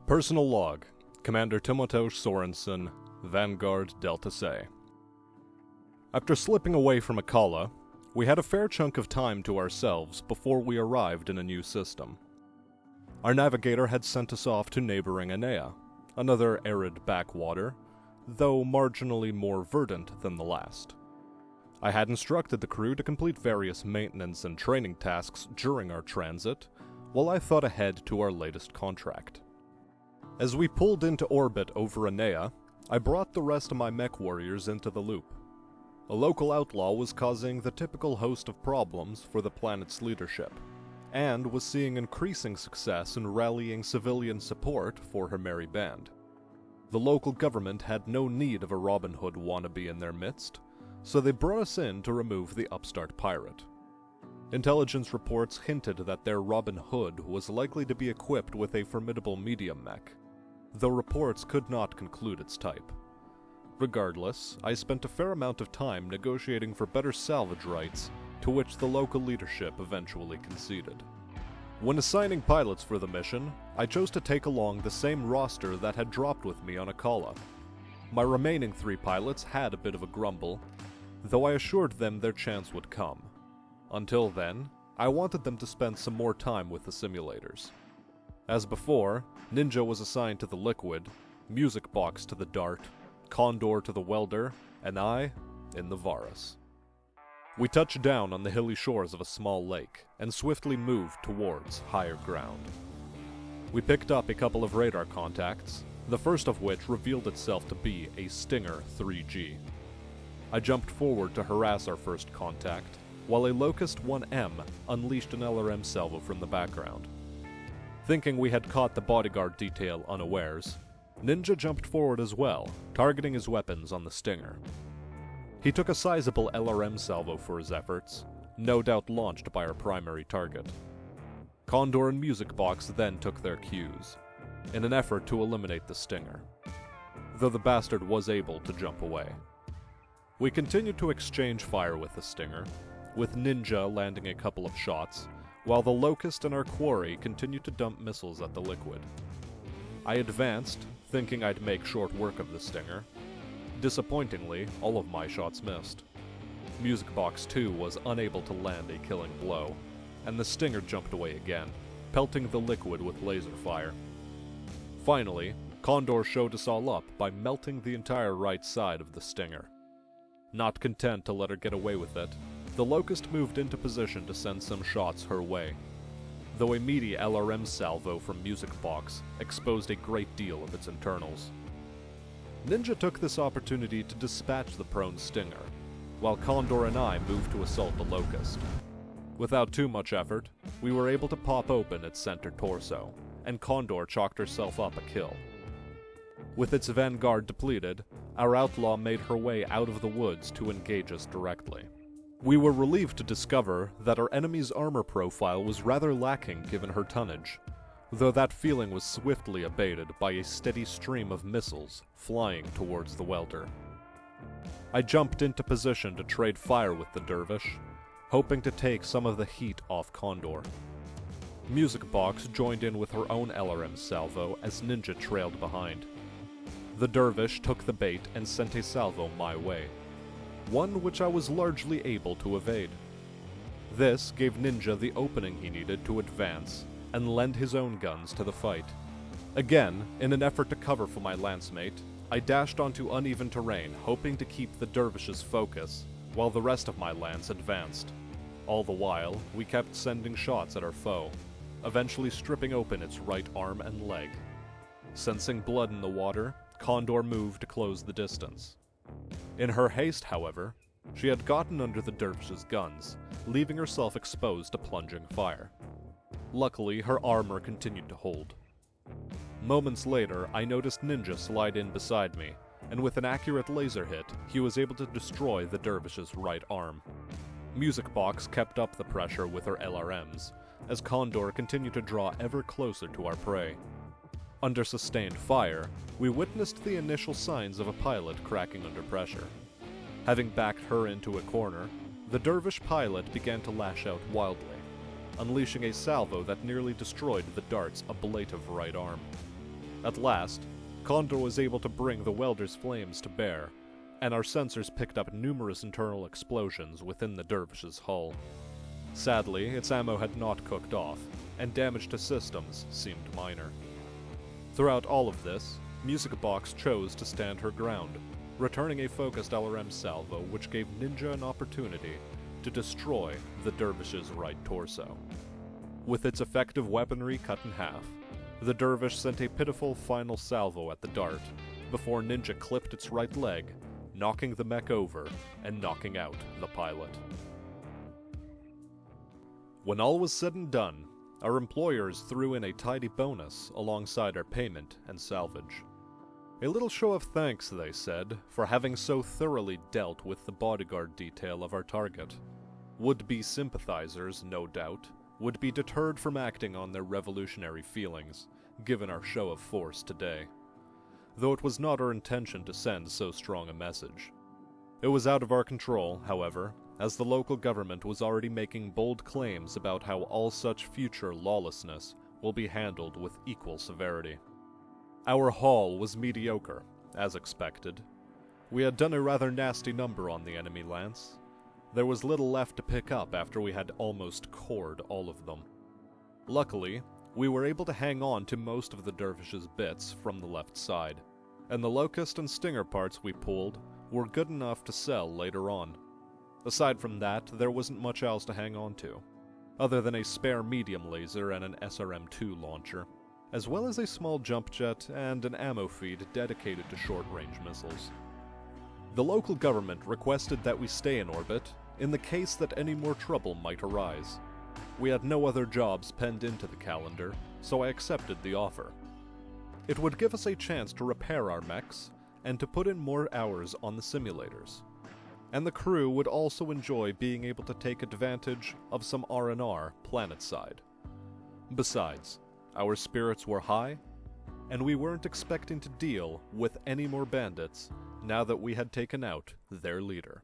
Personal Log, Commander Timoteus Sorensen, Vanguard Delta-Se. After slipping away from Akala, we had a fair chunk of time to ourselves before we arrived in a new system. Our navigator had sent us off to neighboring Anaea, another arid backwater, though marginally more verdant than the last. I had instructed the crew to complete various maintenance and training tasks during our transit, while I thought ahead to our latest contract. As we pulled into orbit over Anaea, I brought the rest of my mech warriors into the loop. A local outlaw was causing the typical host of problems for the planet's leadership, and was seeing increasing success in rallying civilian support for her merry band. The local government had no need of a Robin Hood wannabe in their midst, so they brought us in to remove the upstart pirate. Intelligence reports hinted that their Robin Hood was likely to be equipped with a formidable medium mech, though reports could not conclude its type. Regardless, I spent a fair amount of time negotiating for better salvage rights, to which the local leadership eventually conceded. When assigning pilots for the mission, I chose to take along the same roster that had dropped with me on Akala. My remaining 3 pilots had a bit of a grumble, though I assured them their chance would come. Until then, I wanted them to spend some more time with the simulators. As before, Ninja was assigned to the Liquid, Music Box to the Dart, Condor to the Welder, and I in the Varus. We touched down on the hilly shores of a small lake, and swiftly moved towards higher ground. We picked up a couple of radar contacts, the first of which revealed itself to be a Stinger 3G. I jumped forward to harass our first contact, while a Locust 1M unleashed an LRM salvo from the background. Thinking we had caught the bodyguard detail unawares, Ninja jumped forward as well, targeting his weapons on the Stinger. He took a sizable LRM salvo for his efforts, no doubt launched by our primary target. Condor and Music Box then took their cues, in an effort to eliminate the Stinger, though the bastard was able to jump away. We continued to exchange fire with the Stinger, with Ninja landing a couple of shots, while the Locust and our quarry continued to dump missiles at the Liquid. I advanced, thinking I'd make short work of the Stinger. Disappointingly, all of my shots missed. Music Box 2 was unable to land a killing blow, and the Stinger jumped away again, pelting the Liquid with laser fire. Finally, Condor showed us all up by melting the entire right side of the Stinger. Not content to let her get away with it, the Locust moved into position to send some shots her way, though a meaty LRM salvo from Music Box exposed a great deal of its internals. Ninja took this opportunity to dispatch the prone Stinger, while Condor and I moved to assault the Locust. Without too much effort, we were able to pop open its center torso, and Condor chalked herself up a kill. With its Vanguard depleted, our outlaw made her way out of the woods to engage us directly. We were relieved to discover that our enemy's armor profile was rather lacking given her tonnage, though that feeling was swiftly abated by a steady stream of missiles flying towards the Welder. I jumped into position to trade fire with the Dervish, hoping to take some of the heat off Condor. Music Box joined in with her own LRM salvo as Ninja trailed behind. The Dervish took the bait and sent a salvo my way, one which I was largely able to evade. This gave Ninja the opening he needed to advance and lend his own guns to the fight. Again, in an effort to cover for my lancemate, I dashed onto uneven terrain, hoping to keep the Dervish's focus, while the rest of my lance advanced. All the while, we kept sending shots at our foe, eventually stripping open its right arm and leg. Sensing blood in the water, Condor moved to close the distance. In her haste, however, she had gotten under the Dervish's guns, leaving herself exposed to plunging fire. Luckily, her armor continued to hold. Moments later, I noticed Ninja slide in beside me, and with an accurate laser hit, he was able to destroy the Dervish's right arm. Music Box kept up the pressure with her LRMs, as Condor continued to draw ever closer to our prey. Under sustained fire, we witnessed the initial signs of a pilot cracking under pressure. Having backed her into a corner, the Dervish pilot began to lash out wildly, unleashing a salvo that nearly destroyed the Dart's ablative right arm. At last, Condor was able to bring the welder's flames to bear, and our sensors picked up numerous internal explosions within the dervish's hull. Sadly, its ammo had not cooked off, and damage to systems seemed minor. Throughout all of this, Music Box chose to stand her ground, returning a focused LRM salvo which gave Ninja an opportunity to destroy the dervish's right torso. With its effective weaponry cut in half, the dervish sent a pitiful final salvo at the dart before Ninja clipped its right leg, knocking the mech over and knocking out the pilot. When all was said and done, our employers threw in a tidy bonus alongside our payment and salvage. A little show of thanks, they said, for having so thoroughly dealt with the bodyguard detail of our target. Would-be sympathizers, no doubt, would be deterred from acting on their revolutionary feelings, given our show of force today. Though it was not our intention to send so strong a message. It was out of our control, however, as the local government was already making bold claims about how all such future lawlessness will be handled with equal severity. Our haul was mediocre, as expected. We had done a rather nasty number on the enemy lance. There was little left to pick up after we had almost cored all of them. Luckily, we were able to hang on to most of the dervish's bits from the left side, and the locust and stinger parts we pulled were good enough to sell later on. Aside from that, there wasn't much else to hang on to, other than a spare medium laser and an SRM-2 launcher, as well as a small jump jet and an ammo feed dedicated to short-range missiles. The local government requested that we stay in orbit in the case that any more trouble might arise. We had no other jobs penned into the calendar, so I accepted the offer. It would give us a chance to repair our mechs and to put in more hours on the simulators. And the crew would also enjoy being able to take advantage of some R&R planetside. Besides, our spirits were high, and we weren't expecting to deal with any more bandits now that we had taken out their leader.